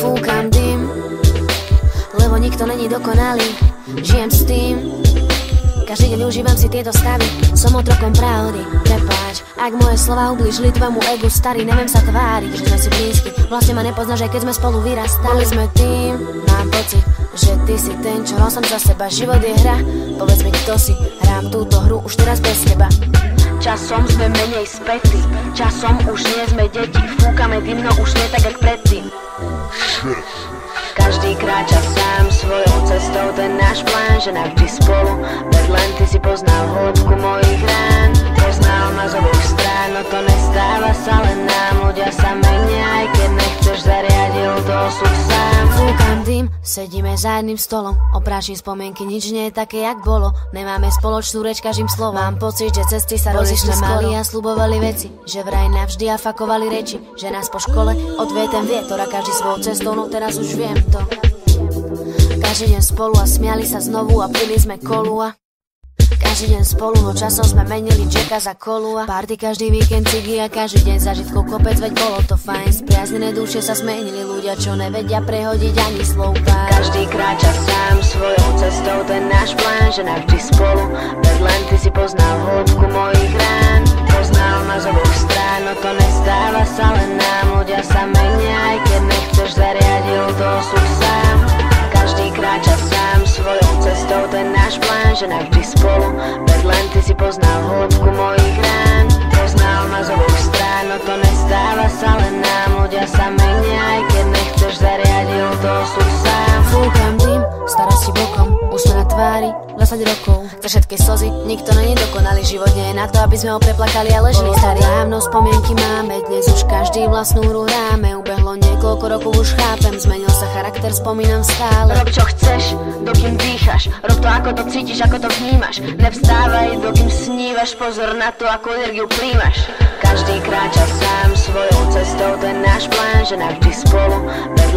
Fúkam dym, lebo nikto není dokonalý. Žijem s tým, každý deň užívam si tieto stavy. Som otrokom pravdy, prepáč, ak moje slova ublížili tvojmu egu. Starý, neviem sa tváriť, že sme si blízky. Vlastne ma nepoznáš, aj keď sme spolu vyrastali. Boli sme tým, mám pocit, že ty si ten, čo hral som za seba. Život je hra, povedz mi, kto si. Hrám túto hru už teraz bez teba. Časom sme menej spätí, časom už nie sme deti. Fúkame dym, no už nie tak, jak predtým. Každý kráča sám svojou cestou, ten náš plán, že navždy spolu. Veď len ty si poznal hĺbku mojich rán. Poznal ma z oboch strán, no to nestáva sa len nám. Ľudia sa menia, aj keď nechceš, zariadil to osud sám. Fúkam dym, sedíme za jedným stolom. Oprášim spomienky, nič nie je také, jak bolo. Nemáme spoločnú reč každým slovom. Mám pocit, že cesty sa rozišli skoro. A slubovali veci, že vraj navždy a fakovali reči. Že nás po škole odvie ten vietor a každý svojou cestou, no teraz už viem to. Každý deň spolu a smiali sa znovu a pili sme kolu a každý deň spolu, no časom sme menili Jacka za kolu a party každý víkend cigy a každý deň zažitkov kopec, veď bolo to fajn. Spriaznené duše sa zmenili, ľudia, čo nevedia prehodiť ani slov pár. Každý kráča sám svojou cestou, ten náš plán, že navždy spolu. Veď len ty si poznal hĺbku mojich rán. Poznal ma z oboch strán, no to nestáva sa len nám. Ľudia sa menia, aj keď nechceš, zariadil to osud sám. Každý kráča sám svojou cestou, ten náš plán, že navždy spolu. Veď len ty si poznal hĺbku mojich rán. Poznal ma z oboch strán, no to nestáva sa len nám. Ľudia sa menia, aj keď nechceš, zariadil to osud sám. Fúkam dym, starosti bokom, úsmev na tvári, 20 rokov. Za všetky slzy, nikto není dokonalý. Život nie je na to, aby sme ho preplakali a ležili starý. Dávno spomienky máme, dnes už každý vlastnú hru hráme. Ubehlo niekoľko rokov, už chápem, zmenil sa charakter, spomínam stále. Rob čo chceš, dokým dýchaš, rob to ako to cítiš, ako to vnímaš. Nevstávaj, dokým snívaš, pozor na to, ako energiu príjmaš. Každý kráča sám svojou cestou, ten náš plán, že navždy spolu. Veď